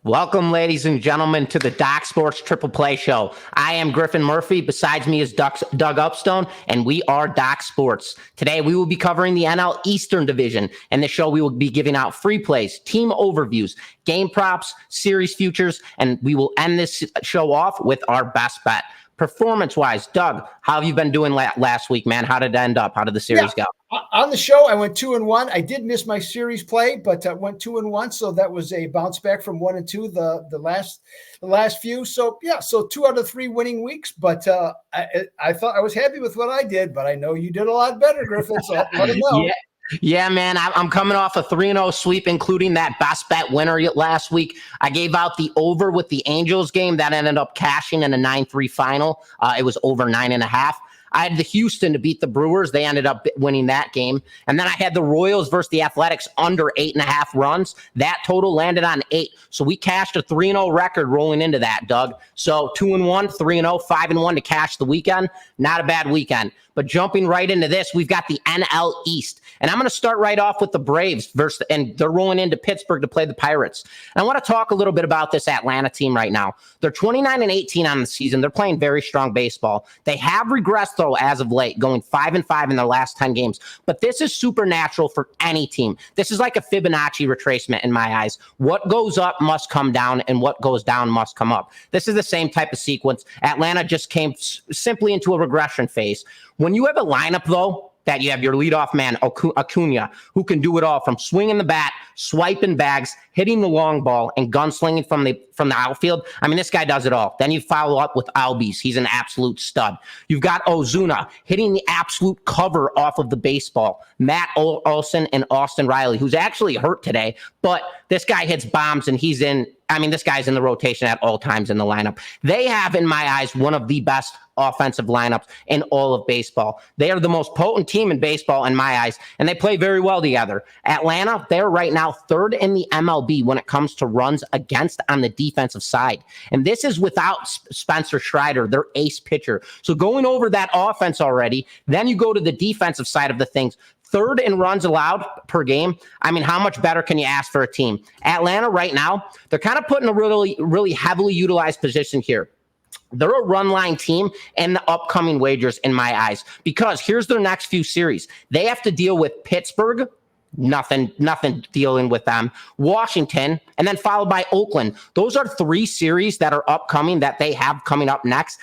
Welcome, ladies and gentlemen, to the Docsports Triple Play Show. I am Griffin Murphy. Besides me is Doug Upstone, and we are Doc Sports. Today, we will be covering the NL Eastern Division. In this show, we will be giving out free plays, team overviews, game props, series futures, and we will end this show off with our best bet. Performance-wise, Doug, how have you been doing last week, man? How did it end up? How did the series go? On the show, I went 2-1. I did miss my series play, but went 2-1. So that was a bounce back from 1-2 the last few. So yeah, so 2 out of 3 winning weeks. But I thought I was happy with what I did, but I know you did a lot better, Griffin. So let me know. Yeah, man, I'm coming off a 3-0 sweep, including that best bet winner last week. I gave out the over with the Angels game. That ended up cashing in a 9-3 final. It was over 9.5. I had the Houston to beat the Brewers. They ended up winning that game. And then I had the Royals versus the Atheltics under 8.5 runs. That total landed on 8. So we cashed a 3-0 record rolling into that, Doug. So 2-1, 3-0, 5-1 to cash the weekend. Not a bad weekend. But jumping right into this, we've got the NL East. And I'm going to start right off with the Braves and they're rolling into Pittsburgh to play the Pirates. And I want to talk a little bit about this Atlanta team right now. They're 29-18 on the season. They're playing very strong baseball. They have regressed, though, as of late, going 5-5 in their last 10 games. But this is supernatural for any team. This is like a Fibonacci retracement in my eyes. What goes up must come down, and what goes down must come up. This is the same type of sequence. Atlanta just came simply into a regression phase. When you have a lineup, though, that you have your leadoff man, Acuna, who can do it all from swinging the bat, swiping bags, hitting the long ball, and gunslinging from the outfield. I mean, this guy does it all. Then you follow up with Albies. He's an absolute stud. You've got Ozuna hitting the absolute cover off of the baseball. Matt Olson and Austin Riley, who's actually hurt today, but this guy hits bombs and this guy's in the rotation at all times in the lineup. They have, in my eyes, one of the best offensive lineups in all of baseball. They are the most potent team in baseball in my eyes, and they play very well together. Atlanta, they're right now third in the MLB when it comes to runs against on the defensive side. And this is without Spencer Strider, their ace pitcher. So going over that offense already, then you go to the defensive side of the things. Third in runs allowed per game. I mean, how much better can you ask for a team? Atlanta right now, they're kind of put in a really, really heavily utilized position here. They're a run line team in the upcoming wagers in my eyes, because here's their next few series. They have to deal with Pittsburgh, nothing dealing with them, Washington, and then followed by Oakland. Those are 3 series that are upcoming that they have coming up next.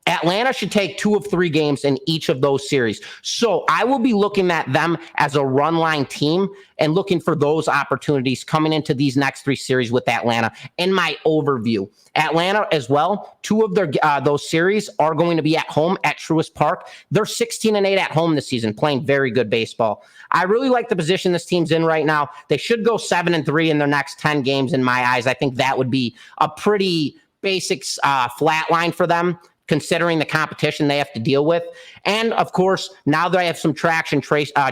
Atlanta should take 2 of 3 games in each of those series. So I will be looking at them as a run line team and looking for those opportunities coming into these next 3 series with Atlanta in my overview. Atlanta as well, 2 of their those series are going to be at home at Truist Park. They're 16-8 at home this season, playing very good baseball. I really like the position this team's in right now. They should go 7-3 in their next 10 games in my eyes. I think that would be a pretty basic flat line for them, considering the competition they have to deal with. And, of course, now that I have some traction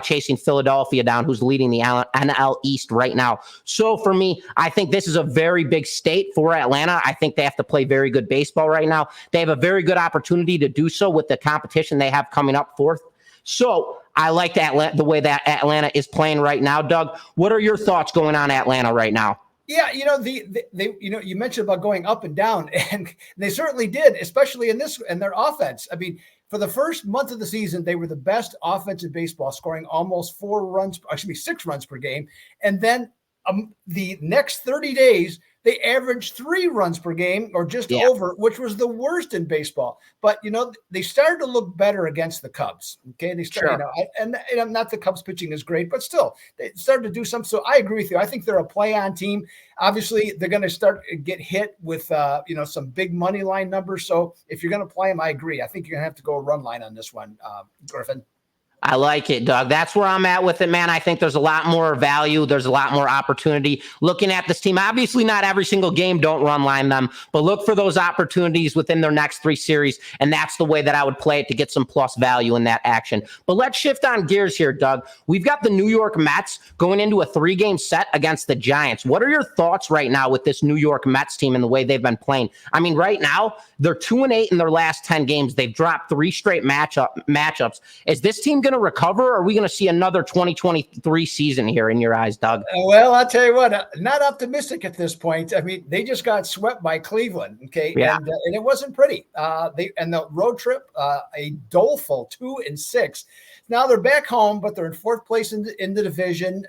chasing Philadelphia down, who's leading the NL East right now. So, for me, I think this is a very big state for Atlanta. I think they have to play very good baseball right now. They have a very good opportunity to do so with the competition they have coming up fourth. So, I like the way that Atlanta is playing right now. Doug, what are your thoughts going on Atlanta right now? Yeah, you mentioned about going up and down, and they certainly did, especially in their offense. I mean, for the first month of the season, they were the best offense in baseball, scoring almost 6 runs per game. And then the next 30 days, they averaged 3 runs per game or just over, which was the worst in baseball. But, they started to look better against the Cubs. Okay. They started, and not the Cubs pitching is great, but still they started to do something. So I agree with you. I think they're a play on team. Obviously they're going to get hit with, some big money line numbers. So if you're going to play them, I agree. I think you're going to have to go a run line on this one, Griffin. I like it, Doug. That's where I'm at with it, man. I think there's a lot more value. There's a lot more opportunity. Looking at this team, obviously not every single game, don't run line them, but look for those opportunities within their next 3 series, and that's the way that I would play it to get some plus value in that action. But let's shift on gears here, Doug. We've got the New York Mets going into a 3-game set against the Giants. What are your thoughts right now with this New York Mets team and the way they've been playing? I mean, right now, they're 2-8 in their last 10 games. They've dropped 3 straight matchups. Is this team going going to recover? Or are we going to see another 2023 season here in your eyes, Doug? Well, I'll tell you what, not optimistic at this point. I mean, they just got swept by Cleveland, okay, Yeah. and it wasn't pretty. The road trip, a doleful 2-6. Now they're back home, but they're in fourth place in the division,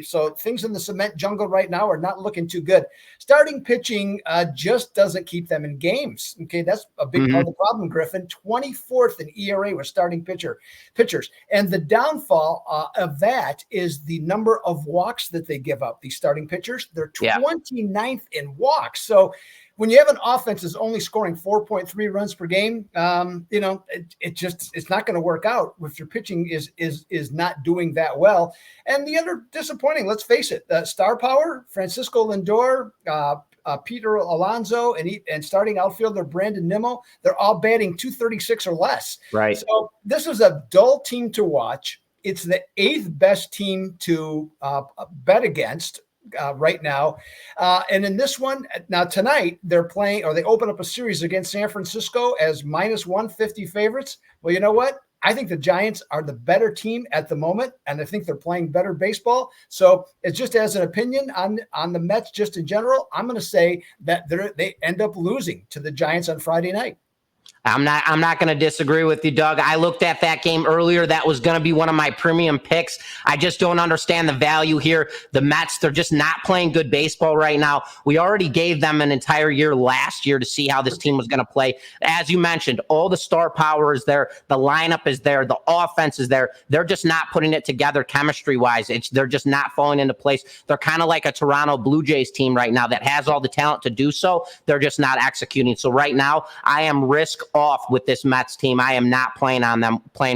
so things in the cement jungle right now are not looking too good. Starting pitching just doesn't keep them in games. Okay, that's a big part of the problem. Griffin, 24th in ERA with starting pitchers, and the downfall of that is the number of walks that they give up. These starting pitchers, they're 29th in walks. So when you have an offense that's only scoring 4.3 runs per game, it's not going to work out if your pitching is not doing that well. And the other disappointing, let's face it, star power, Francisco Lindor, Peter Alonso, and starting outfielder Brandon Nimmo, they're all batting 236 or less. Right. So this is a dull team to watch. It's the 8th best team to bet against right now. And in this one, now tonight, they're playing, or they open up a series against San Francisco as minus 150 favorites. Well, you know what? I think the Giants are the better team at the moment, and I think they're playing better baseball. So it's just as an opinion on the Mets, just in general, I'm going to say that they end up losing to the Giants on Friday night. I'm not going to disagree with you, Doug. I looked at that game earlier. That was going to be one of my premium picks. I just don't understand the value here. The Mets, they're just not playing good baseball right now. We already gave them an entire year last year to see how this team was going to play. As you mentioned, all the star power is there. The lineup is there. The offense is there. They're just not putting it together chemistry-wise. They're just not falling into place. They're kind of like a Toronto Blue Jays team right now that has all the talent to do so. They're just not executing. So right now, I am risk off with this Mets team. I am not playing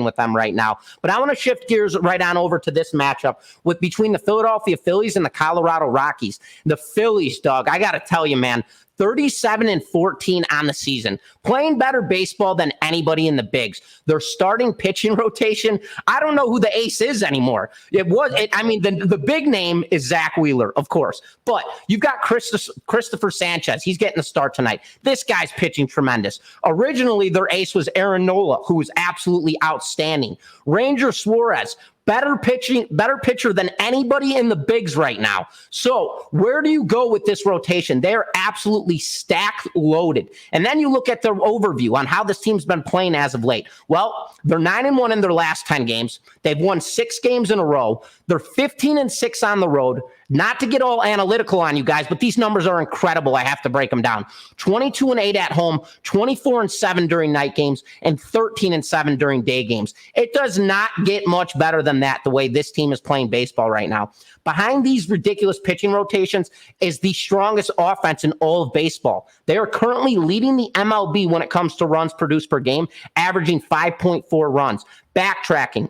with them right now. But I want to shift gears right on over to this matchup between the Philadelphia Phillies and the Colorado Rockies. The Phillies, Doug, I got to tell you, man, 37-14 on the season, playing better baseball than anybody in the bigs. Their starting pitching rotation, I don't know who the ace is anymore. The big name is Zach Wheeler, of course, but you've got Christopher Sanchez. He's getting the start tonight. This guy's pitching tremendous. Originally, their ace was Aaron Nola, who was absolutely outstanding. Ranger Suarez, better pitcher than anybody in the bigs right now. So where do you go with this rotation? They are absolutely stacked loaded. And then you look at their overview on how this team's been playing as of late. Well, they're 9-1 in their last 10 games. They've won 6 games in a row. They're 15-6 on the road. Not to get all analytical on you guys, but these numbers are incredible. I have to break them down. 22-8 at home, 24-7 during night games, and 13-7 during day games. It does not get much better than that, the way this team is playing baseball right now. Behind these ridiculous pitching rotations is the strongest offense in all of baseball. They are currently leading the MLB when it comes to runs produced per game, averaging 5.4 runs. Backtracking,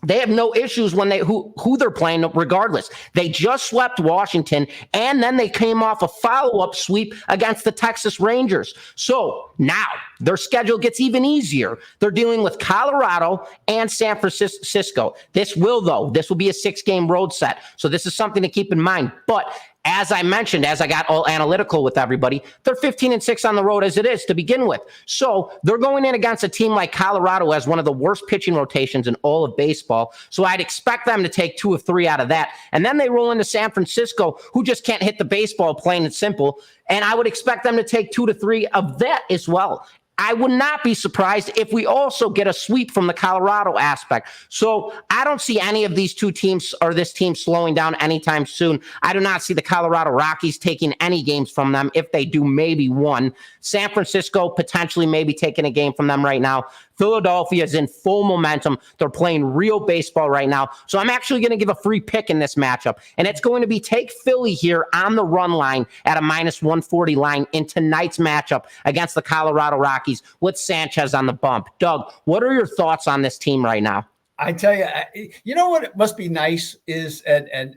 they have no issues when who they're playing regardless. They just swept Washington, and then they came off a follow-up sweep against the Texas Rangers. So now their schedule gets even easier. They're dealing with Colorado and San Francisco. This will be a 6-game road set. So this is something to keep in mind. But as I mentioned, as I got all analytical with everybody, they're 15-6 on the road as it is to begin with. So they're going in against a team like Colorado as one of the worst pitching rotations in all of baseball. So I'd expect them to take 2 of 3 out of that. And then they roll into San Francisco, who just can't hit the baseball, plain and simple. And I would expect them to take 2 to 3 of that as well. I would not be surprised if we also get a sweep from the Colorado aspect. So I don't see any of these two teams or this team slowing down anytime soon. I do not see the Colorado Rockies taking any games from them. If they do, maybe one. San Francisco potentially maybe taking a game from them right now. Philadelphia is in full momentum. They're playing real baseball right now. So I'm actually going to give a free pick in this matchup. And it's going to be take Philly here on the run line at a minus 140 line in tonight's matchup against the Colorado Rockies with Sanchez on the bump. Doug, what are your thoughts on this team right now? I tell you, you know what must be nice is, and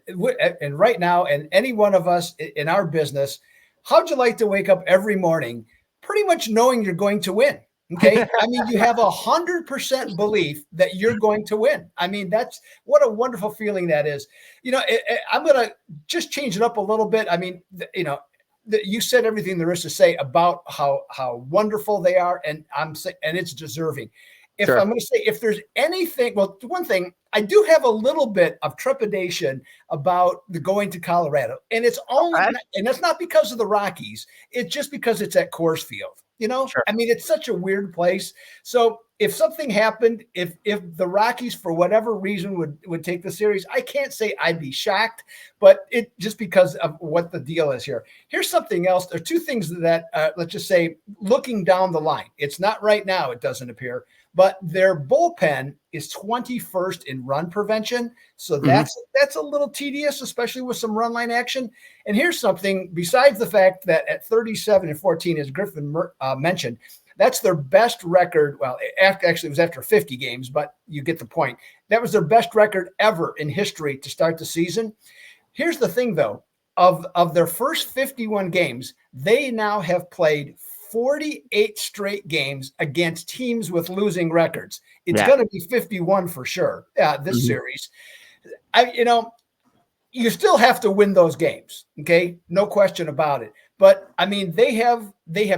right now, and any one of us in our business, how'd you like to wake up every morning pretty much knowing you're going to win? Okay. I mean, you have 100% belief that you're going to win. I mean, that's what a wonderful feeling that is. You know, I'm going to just change it up a little bit. I mean, you said everything there is to say about how wonderful they are, and it's deserving. if I'm going to say, if there's anything, well, one thing, I do have a little bit of trepidation about the going to Colorado, and it's only, and that's not because of the Rockies. It's just because it's at Coors Field. I mean, it's such a weird place. So if something happened, if the Rockies for whatever reason would take the series, I can't say I'd be shocked, but it just because of what the deal is here. Here's something else. There are two things that let's just say, looking down the line, it's not right now, it doesn't appear, but their bullpen is 21st in run prevention. So that's a little tedious, especially with some run line action. And here's something besides the fact that at 37-14, as Griffin mentioned, that's their best record. Well, actually, it was after 50 games, but you get the point. That was their best record ever in history to start the season. Here's the thing, though. Of their first 51 games, they now have played 48 straight games against teams with losing records. It's going to be 51 for sure. This series, you still have to win those games. Okay. No question about it. But I mean, they have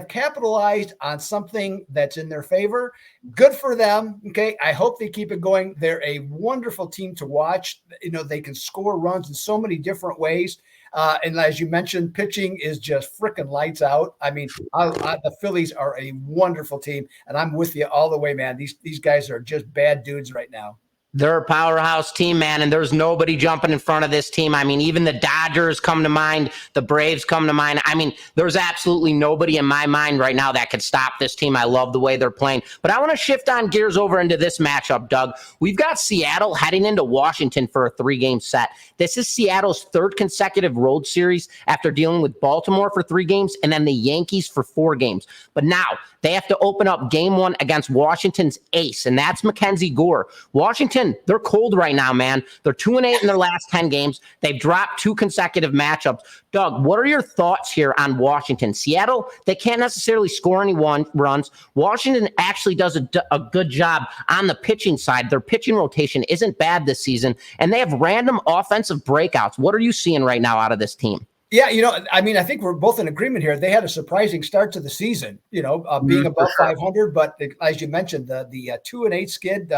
capitalized on something that's in their favor. Good for them. Okay. I hope they keep it going. They're a wonderful team to watch. They can score runs in so many different ways. And as you mentioned, pitching is just freaking lights out. I mean, the Phillies are a wonderful team, and I'm with you all the way, man. These guys are just bad dudes right now. They're a powerhouse team, man, and there's nobody jumping in front of this team. I mean, even the Dodgers come to mind. The Braves come to mind. I mean, there's absolutely nobody in my mind right now that could stop this team. I love the way they're playing. But I want to shift on gears over into this matchup, Doug. We've got Seattle heading into Washington for a 3-game set. This is Seattle's third consecutive road series after dealing with Baltimore for 3 games and then the Yankees for 4 games. But now they have to open up game 1 against Washington's ace, and that's Mackenzie Gore. Washington, they're cold right now, man. They're 2-8 in their last 10 games. They've dropped 2 consecutive matchups. Doug, what are your thoughts here on Washington? Seattle, they can't necessarily score any runs. Washington actually does a good job on the pitching side. Their pitching rotation isn't bad this season, and they have random offensive breakouts. What are you seeing right now out of this team? Yeah, I mean, I think we're both in agreement here. They had a surprising start to the season, being above 500. But as you mentioned, the 2-8 skid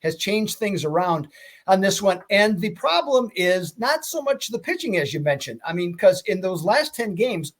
has changed things around on this one. And the problem is not so much the pitching, as you mentioned. I mean, because in those last 10 games,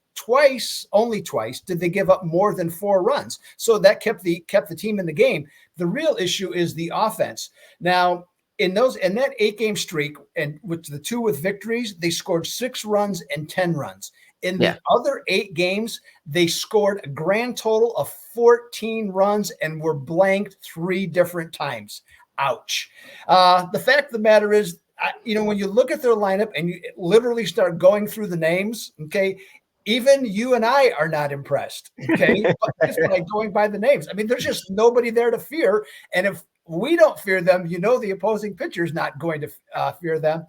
only twice did they give up more than 4 runs. So that kept the team in the game. The real issue is the offense. Now, in that 8-game streak, and with the 2 with victories, they scored 6 runs and 10 runs. In the other 8 games, they scored a grand total of 14 runs and were blanked 3 different times. Ouch. The fact of the matter is, when you look at their lineup and you literally start going through the names, okay, even you and I are not impressed, okay, just by going by the names. I mean, there's just nobody there to fear. And if we don't fear them, the opposing pitcher is not going to fear them.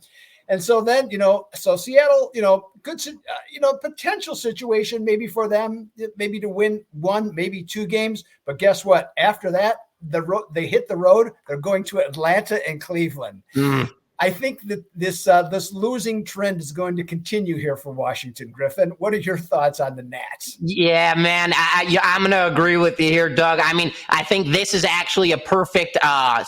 And so then, so Seattle, good, potential situation maybe for them, maybe to win 1, maybe 2 games. But guess what? After that, they hit the road. They're going to Atlanta and Cleveland. I think that this losing trend is going to continue here for Washington. Griffin, what are your thoughts on the Nats? Yeah, man, I'm going to agree with you here, Doug. I mean, I think this is actually a perfect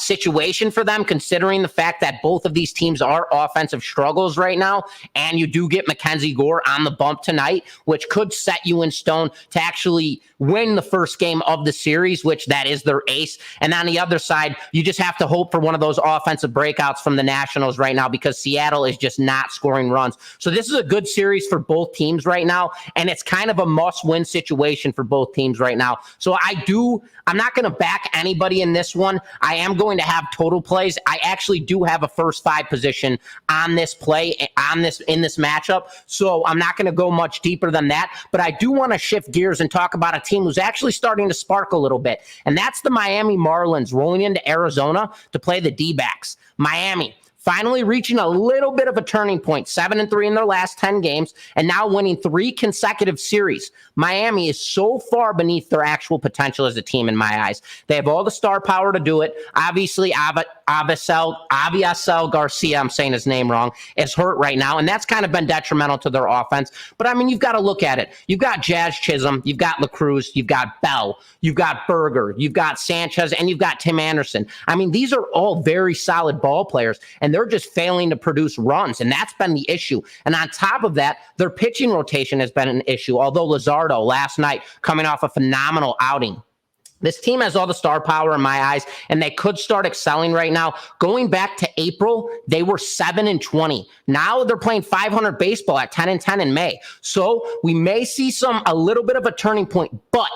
situation for them, considering the fact that both of these teams are offensive struggles right now, and you do get Mackenzie Gore on the bump tonight, which could set you in stone to actually win the first game of the series, which that is their ace. And on the other side, you just have to hope for one of those offensive breakouts from the Nationals right now, because Seattle is just not scoring runs. So this is a good series for both teams right now, and it's kind of a must-win situation for both teams right now. So I'm not going to back anybody in this one. I am going to have total plays. I actually do have a first 5 position on this play, in this matchup. So I'm not going to go much deeper than that, but I do want to shift gears and talk about a team who's actually starting to spark a little bit, and that's the Miami Marlins rolling into Arizona to play the D-backs. Miami, finally reaching a little bit of a turning point, 7-3 in their last 10 games, and now winning 3 consecutive series. Miami is so far beneath their actual potential as a team in my eyes. They have all the star power to do it. Obviously, Avisail Garcia, I'm saying his name wrong, is hurt right now, and that's kind of been detrimental to their offense. But, I mean, you've got to look at it. You've got Jazz Chisholm, you've got LaCruz, you've got Bell, you've got Berger, you've got Sanchez, and you've got Tim Anderson. I mean, these are all very solid ball players, and they're just failing to produce runs, and that's been the issue. And on top of that, their pitching rotation has been an issue, although Luzardo last night coming off a phenomenal outing. This team has all the star power in my eyes, and they could start excelling right now. Going back to April, they were 7-20. Now they're playing 500 baseball at 10-10 in May. So we may see a little bit of a turning point, but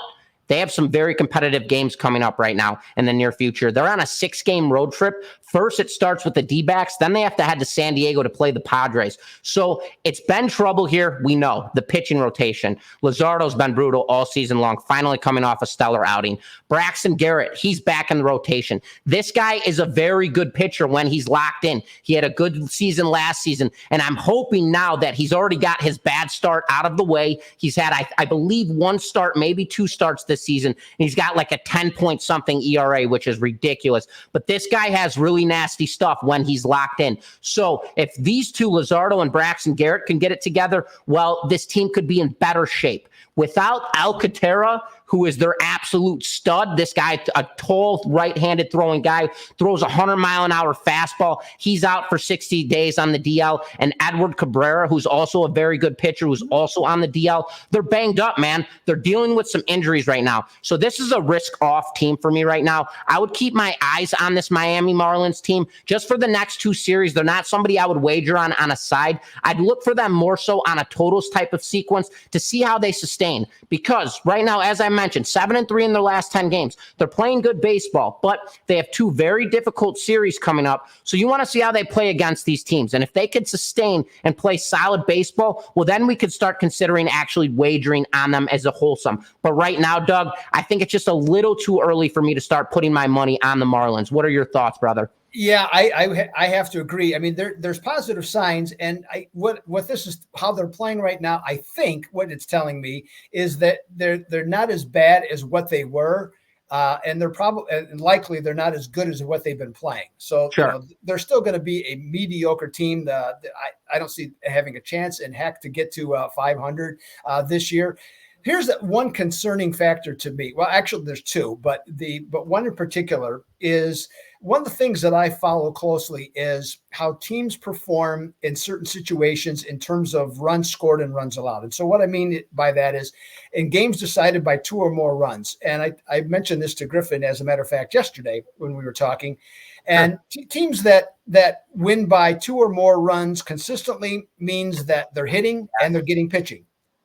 they have some very competitive games coming up right now in the near future. They're on a 6-game road trip. First, it starts with the D-backs. Then they have to head to San Diego to play the Padres. So it's been trouble here. We know the pitching rotation. Luzardo's been brutal all season long, finally coming off a stellar outing. Braxton Garrett, he's back in the rotation. This guy is a very good pitcher when he's locked in. He had a good season last season, and I'm hoping now that he's already got his bad start out of the way. He's had, I believe, 1 start, maybe 2 starts this season, and he's got like a 10-point-something ERA, which is ridiculous. But this guy has really nasty stuff when he's locked in. So if these two, Luzardo and Braxton Garrett, can get it together, well, this team could be in better shape. Without Alcantara, who is their absolute stud, this guy, a tall right-handed throwing guy, throws a 100-mile-an-hour fastball. He's out for 60 days on the DL. And Edward Cabrera, who's also a very good pitcher, who's also on the DL. They're banged up, man. They're dealing with some injuries right now. So this is a risk-off team for me right now. I would keep my eyes on this Miami Marlins team just for the next 2 series. They're not somebody I would wager on a side. I'd look for them more so on a totals type of sequence to see how they sustain. Because right now, as I mentioned, 7-3 in their last 10 games. They're playing good baseball, but they have 2 very difficult series coming up. So you want to see how they play against these teams. And if they could sustain and play solid baseball, well, then we could start considering actually wagering on them as a wholesome. But right now, Doug, I think it's just a little too early for me to start putting my money on the Marlins. What are your thoughts, brother? Yeah, I have to agree. I mean, there's positive signs, and what this is how they're playing right now. I think what it's telling me is that they're not as bad as what they were, and they're probably and likely they're not as good as what they've been playing. So sure. They're still going to be a mediocre team. I don't see having a chance, and heck, to get to 500 this year. Here's one concerning factor to me. Well, actually, there's 2, but one in particular is one of the things that I follow closely is how teams perform in certain situations in terms of runs scored and runs allowed. And so what I mean by that is in games decided by 2 or more runs. And I mentioned this to Griffin, as a matter of fact, yesterday when we were talking. And teams that win by 2 or more runs consistently means that they're hitting and they're getting pitching.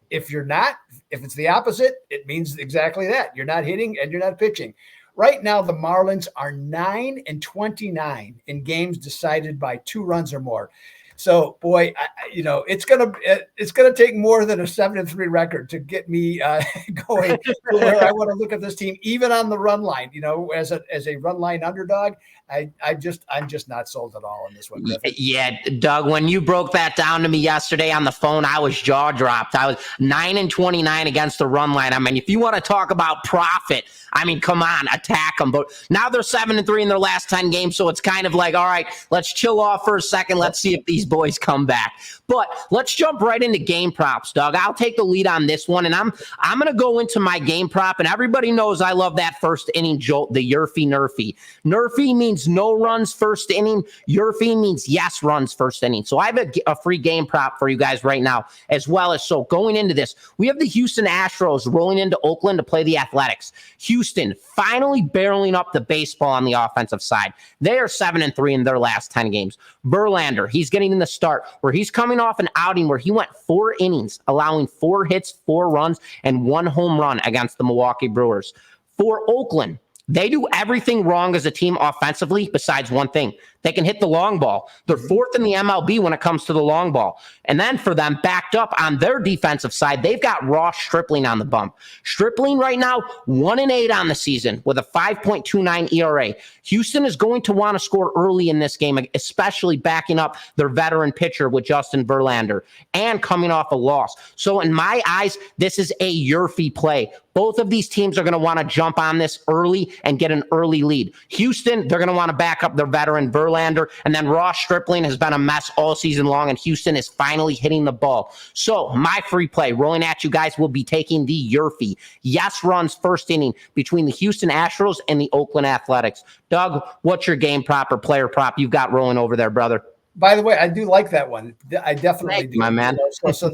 If it's the opposite, it means exactly that. You're not hitting and you're not pitching. Right now, the Marlins are 9-29 in games decided by 2 runs or more. So, boy, it's gonna take more than a 7-3 record to get me going to where I want to look at this team, even on the run line. As a run line underdog, I'm just not sold at all on this one, Griffin. Yeah, Doug, when you broke that down to me yesterday on the phone, I was jaw dropped. I was 9-29 against the run line. I mean, if you want to talk about profit, I mean, come on, attack them. But now they're 7-3 in their last 10 games, so it's kind of like, all right, let's chill off for a second. Let's see if these boys come back. But let's jump right into game props, Doug. I'll take the lead on this one, and I'm going to go into my game prop, and everybody knows I love that first inning jolt, the Yerfy Nerfy. Nerfy means no runs first inning. Yerfy means yes runs first inning. So I have a free game prop for you guys right now, as well as so going into this, we have the Houston Astros rolling into Oakland to play the Athletics. Houston finally barreling up the baseball on the offensive side. They are 7-3 in their last 10 games. Verlander, he's getting in the start where he's coming off an outing where he went 4 innings, allowing 4 hits, 4 runs, and 1 home run against the Milwaukee Brewers. For Oakland, they do everything wrong as a team offensively besides one thing. They can hit the long ball. They're fourth in the MLB when it comes to the long ball. And then for them, backed up on their defensive side, they've got Ross Stripling on the bump. Stripling right now, 1-8 on the season with a 5.29 ERA. Houston is going to want to score early in this game, especially backing up their veteran pitcher with Justin Verlander and coming off a loss. So in my eyes, this is a Yurfie play. Both of these teams are going to want to jump on this early and get an early lead. Houston, they're going to want to back up their veteran Verlander, and then Ross Stripling has been a mess all season long, and Houston is finally hitting the ball. So my free play rolling at you guys will be taking the Yurfie. Yes runs first inning between the Houston Astros and the Oakland Athletics. Doug, what's your game prop or player prop you've got rolling over there, brother? By the way, I do like that one. I definitely do. My man. So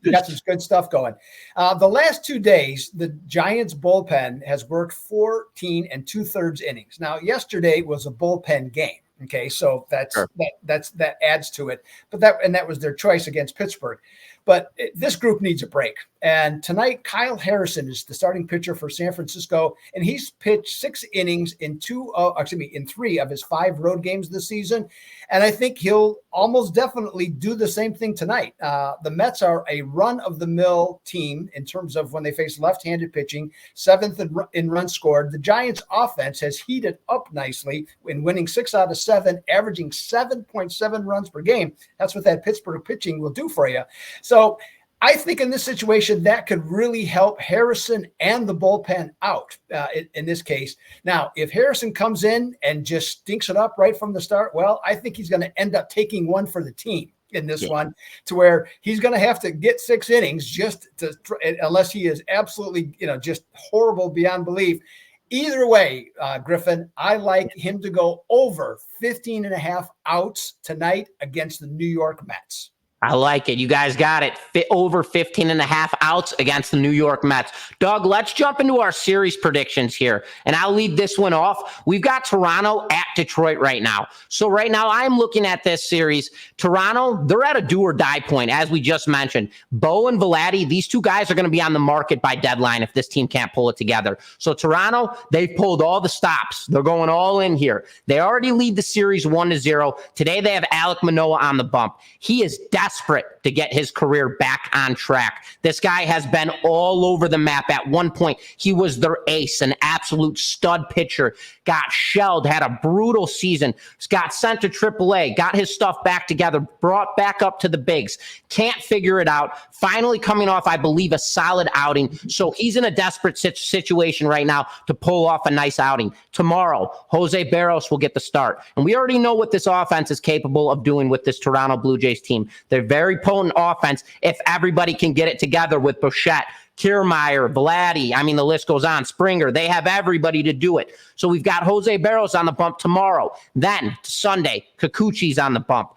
you got some good stuff going. The last 2 days, the Giants bullpen has worked 14 2/3 innings. Now, yesterday was a bullpen game. Okay, so that adds to it. But that was their choice against Pittsburgh. But this group needs a break. And tonight, Kyle Harrison is the starting pitcher for San Francisco, and he's pitched 6 innings in 3 of his 5 road games this season. And I think he'll almost definitely do the same thing tonight. The Mets are a run-of-the-mill team in terms of when they face left-handed pitching, 7th in runs scored. The Giants' offense has heated up nicely in winning 6 out of 7, averaging 7.7 runs per game. That's what that Pittsburgh pitching will do for you. So I think in this situation, that could really help Harrison and the bullpen out in this case. Now, if Harrison comes in and just stinks it up right from the start, well, I think he's going to end up taking one for the team in this one, to where he's going to have to get 6 innings just to, unless he is absolutely, just horrible beyond belief. Either way, Griffin, I like him to go over 15.5 outs tonight against the New York Mets. I like it. You guys got it. Over 15.5 outs against the New York Mets. Doug, let's jump into our series predictions here, and I'll lead this one off. We've got Toronto at Detroit right now. So right now I'm looking at this series. Toronto, they're at a do-or-die point, as we just mentioned. Bo and Vladdy, these 2 guys are going to be on the market by deadline if this team can't pull it together. So Toronto, they've pulled all the stops. They're going all in here. They already lead the series 1-0. Today they have Alek Manoah on the bump. He is desperate to get his career back on track. This guy has been all over the map. At one point, he was their ace, an absolute stud pitcher, got shelled, had a brutal season, got sent to AAA, got his stuff back together, brought back up to the bigs, can't figure it out, finally coming off, I believe, a solid outing. So he's in a desperate situation right now to pull off a nice outing. Tomorrow, Jose Barros will get the start. And we already know what this offense is capable of doing with this Toronto Blue Jays team. They're very potent offense if everybody can get it together with Bichette, Kiermaier, Vladdy. I mean, the list goes on. Springer. They have everybody to do it. So we've got Jose Barros on the bump tomorrow. Then Sunday, Kikuchi's on the bump.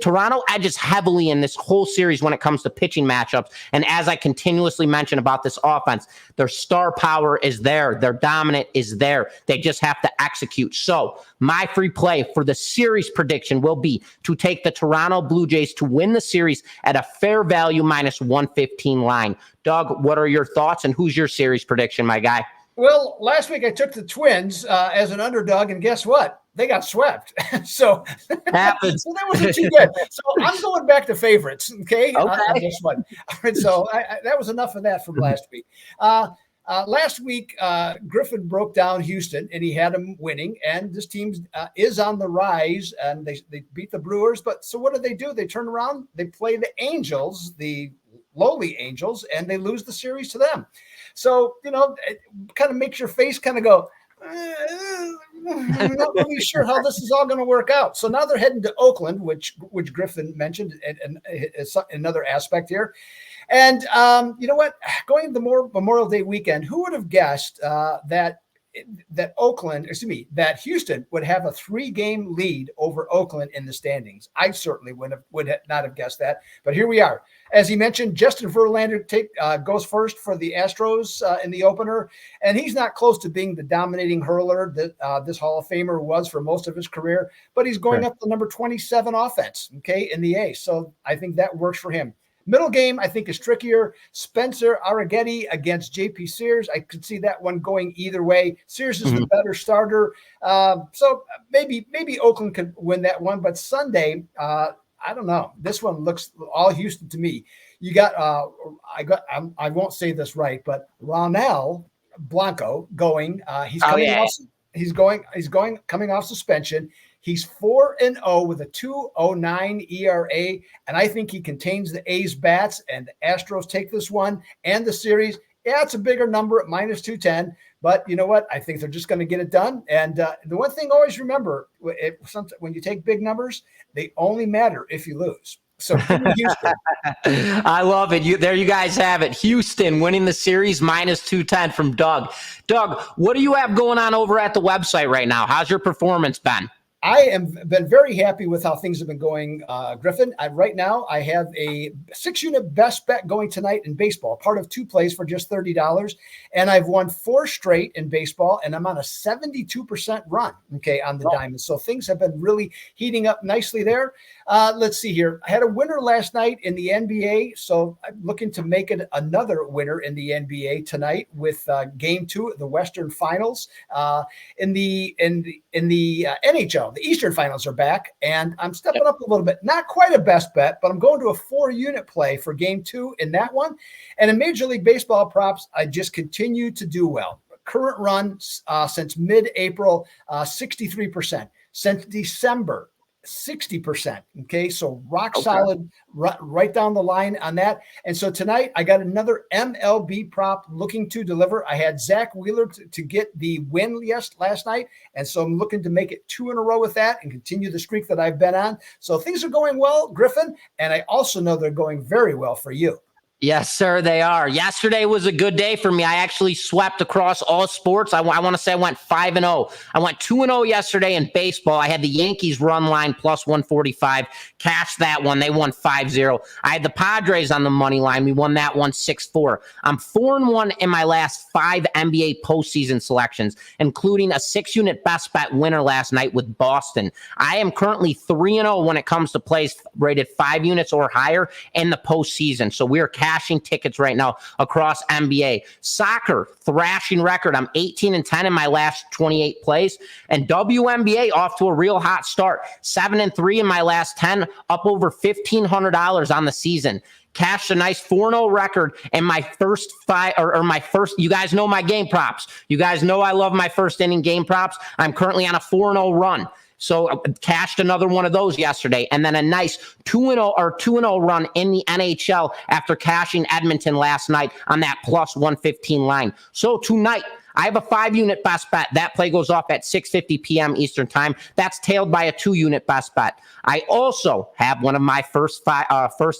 Toronto edges heavily in this whole series when it comes to pitching matchups. And as I continuously mention about this offense, their star power is there. Their dominant is there. They just have to execute. So my free play for the series prediction will be to take the Toronto Blue Jays to win the series at a fair value -115 line. Doug, what are your thoughts, and who's your series prediction, my guy? Well, last week I took the Twins as an underdog, and guess what? They got swept. So happens. So that wasn't too good. So I'm going back to favorites, okay? On this one. All right, so that was enough of that from last week. Last week, Griffin broke down Houston, and he had them winning, and this team is on the rise, and they beat the Brewers. But so what do? They turn around, they play the Angels, the lowly Angels, and they lose the series to them. So, it kind of makes your face kind of go, I'm not really sure how this is all going to work out. So now they're heading to Oakland, which Griffin mentioned, and another aspect here. And you know what? Going the Memorial Day weekend, who would have guessed that Houston would have a 3-game lead over Oakland in the standings? I certainly would not have guessed that. But here we are. As he mentioned, Justin Verlander goes first for the Astros in the opener, and he's not close to being the dominating hurler that this Hall of Famer was for most of his career, but he's going up the number 27 offense, okay, in the A. So I think that works for him. Middle game, I think, is trickier. Spencer Arrighetti against JP Sears. I could see that one going either way. Sears is the better starter. So maybe Oakland could win that one. But Sunday, I don't know. This one looks all Houston to me. You got, I won't say this right, but Ronel Blanco going. He's coming off. He's coming off suspension. He's 4-0 with a 2.09 ERA, and I think he contains the A's bats, and the Astros take this one and the series. Yeah, it's a bigger number at -210, but you know what? I think they're just going to get it done. And the one thing always remember, when you take big numbers, they only matter if you lose. So Houston. I love it. There you guys have it. Houston winning the series -210 from Doug. Doug, what do you have going on over at the website right now? How's your performance been? I am been very happy with how things have been going, Griffin. Right now, I have a 6-unit best bet going tonight in baseball, part of 2 plays for just $30. And I've won 4 straight in baseball, and I'm on a 72% run, on the Diamonds. So things have been really heating up nicely there. Let's see here. I had a winner last night in the NBA, so I'm looking to make it another winner in the NBA tonight with Game 2 of the Western Finals. In the NHL, the Eastern Finals are back, and I'm stepping up a little bit. Not quite a best bet, but I'm going to a 4-unit play for Game 2 in that one. And in Major League Baseball props, I just continue to do well. Current run since mid-April, 63%. Since December, 60%. So rock solid, right down the line on that. And so tonight I got another MLB prop looking to deliver. I had Zach Wheeler to get the win last night. And so I'm looking to make it 2 in a row with that and continue the streak that I've been on. So things are going well, Griffin. And I also know they're going very well for you. Yes, sir, they are. Yesterday was a good day for me. I actually swept across all sports. I want to say I went 5-0. I went 2-0 yesterday in baseball. I had the Yankees run line plus 145. Cashed that one. They won 5-0. I had the Padres on the money line. We won that one 6-4. I'm 4-1 in my last 5 NBA postseason selections, including a 6-unit best bet winner last night with Boston. I am currently 3-0 when it comes to plays rated 5 units or higher in the postseason. So we are cashing tickets right now across NBA. Soccer, thrashing record. I'm 18-10 in my last 28 plays. And WNBA off to a real hot start. 7-3 in my last 10, up over $1,500 on the season. Cashed a nice 4-0 record in my first 5, or my first, you guys know my game props. You guys know I love my first inning game props. I'm currently on a 4-0 run. So cashed another one of those yesterday, and then a nice 2-0 run in the NHL after cashing Edmonton last night on that plus 115 line. So tonight, I have a 5-unit best bet. That play goes off at 6:50 p.m. Eastern time. That's tailed by a 2-unit best bet. I also have one of my first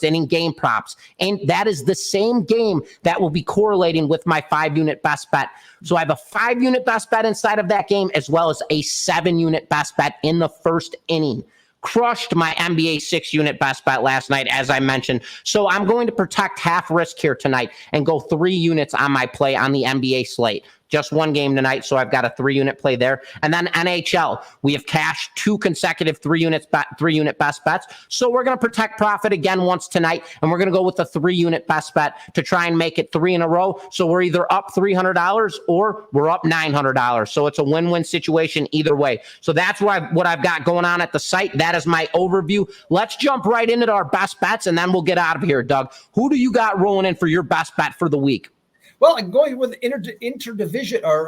inning game props, and that is the same game that will be correlating with my 5-unit best bet. So I have a 5-unit best bet inside of that game, as well as a 7-unit best bet in the first inning. Crushed my NBA 6-unit best bet last night, as I mentioned. So I'm going to protect half risk here tonight and go 3 units on my play on the NBA slate. Just one game tonight, so I've got a 3-unit play there. And then NHL, we have cashed 2 consecutive 3-unit best bets. So we're going to protect profit again once tonight, and we're going to go with a 3-unit best bet to try and make it 3 in a row. So we're either up $300 or we're up $900. So it's a win-win situation either way. So that's what I've got going on at the site. That is my overview. Let's jump right into our best bets, and then we'll get out of here, Doug. Who do you got rolling in for your best bet for the week? Well, I'm going with interdivision, or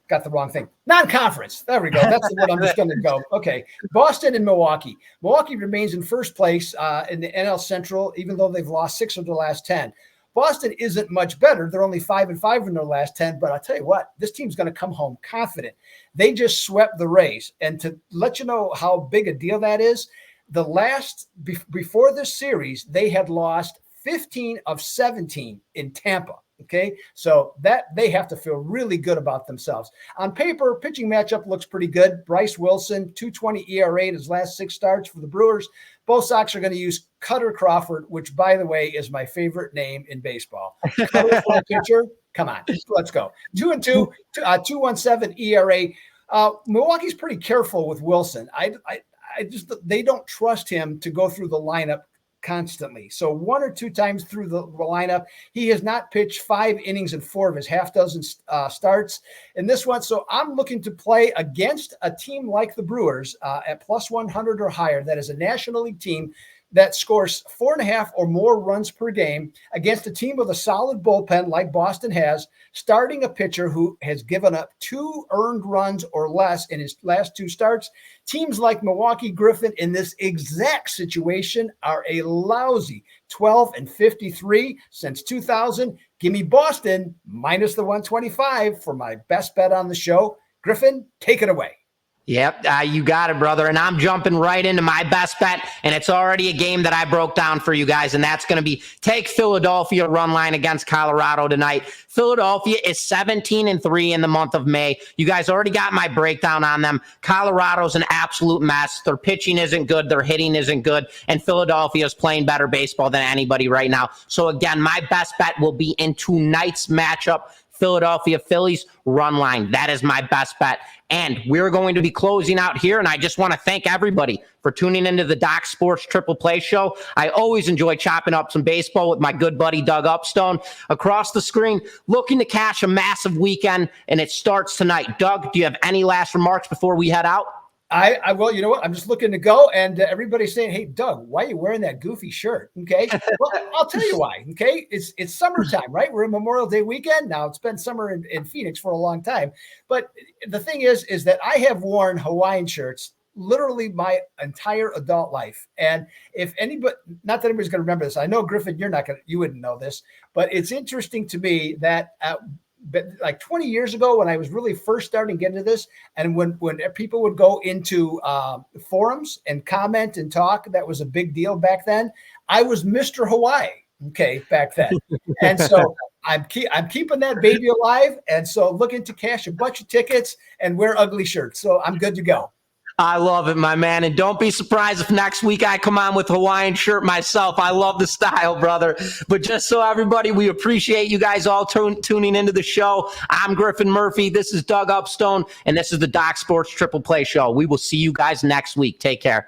got the wrong thing. Non-conference. There we go. That's the one I'm just going to go. Okay. Boston and Milwaukee. Milwaukee remains in first place in the NL Central, even though they've lost 6 of the last 10. Boston isn't much better. They're only 5-5 in their last 10, but I'll tell you what, this team's going to come home confident. They just swept the Rays. And to let you know how big a deal that is, before this series, they had lost 15 of 17 in Tampa. Okay, so that they have to feel really good about themselves. On paper, pitching matchup looks pretty good. Bryce Wilson, 2.20 ERA in his last 6 starts for the Brewers. Both Sox are going to use Cutter Crawford, which, by the way, is my favorite name in baseball. Cutter for a pitcher. Come on, let's go. 2-2, 2.17 ERA. Milwaukee's pretty careful with Wilson. I just they don't trust him to go through the lineup constantly. So 1 or 2 times through the lineup, he has not pitched 5 innings in 4 of his half dozen starts in this one. So I'm looking to play against a team like the Brewers at plus 100 or higher. That is a National League team that scores 4.5 or more runs per game against a team with a solid bullpen like Boston has, starting a pitcher who has given up 2 earned runs or less in his last 2 starts. Teams like Milwaukee, Griffin in this exact situation are a lousy 12-53 since 2000. Give me Boston minus the 125 for my best bet on the show. Griffin, take it away. Yep, you got it, brother. And I'm jumping right into my best bet, and it's already a game that I broke down for you guys, and that's going to be take Philadelphia run line against Colorado tonight. Philadelphia is 17-3 in the month of May. You guys already got my breakdown on them. Colorado's an absolute mess. Their pitching isn't good. Their hitting isn't good. And Philadelphia is playing better baseball than anybody right now. So, again, my best bet will be in tonight's matchup. Philadelphia Phillies run line. That is my best bet. And we're going to be closing out here. And I just want to thank everybody for tuning into the Doc Sports Triple Play Show. I always enjoy chopping up some baseball with my good buddy, Doug Upstone. Across the screen, looking to cash a massive weekend, and it starts tonight. Doug, do you have any last remarks before we head out? I will. You know what? I'm just looking to go, and everybody's saying, "Hey, Doug, why are you wearing that goofy shirt?" Okay, well, I'll tell you why. Okay, it's summertime, right? We're in Memorial Day weekend now. It's been summer in Phoenix for a long time, but the thing is that I have worn Hawaiian shirts literally my entire adult life. And if anybody, not that anybody's going to remember this, I know Griffin, you wouldn't know this, but it's interesting to me that. But like 20 years ago, when I was really first starting to get into this, and when people would go into forums and comment and talk, that was a big deal back then. I was Mr. Hawaii, okay, back then. And so I'm keeping that baby alive. And so looking to cash a bunch of tickets and wear ugly shirts. So I'm good to go. I love it, my man. And don't be surprised if next week I come on with Hawaiian shirt myself. I love the style, brother. But just so everybody, we appreciate you guys all tuning into the show. I'm Griffin Murphy. This is Doug Upstone, and this is the Doc Sports Triple Play Show. We will see you guys next week. Take care.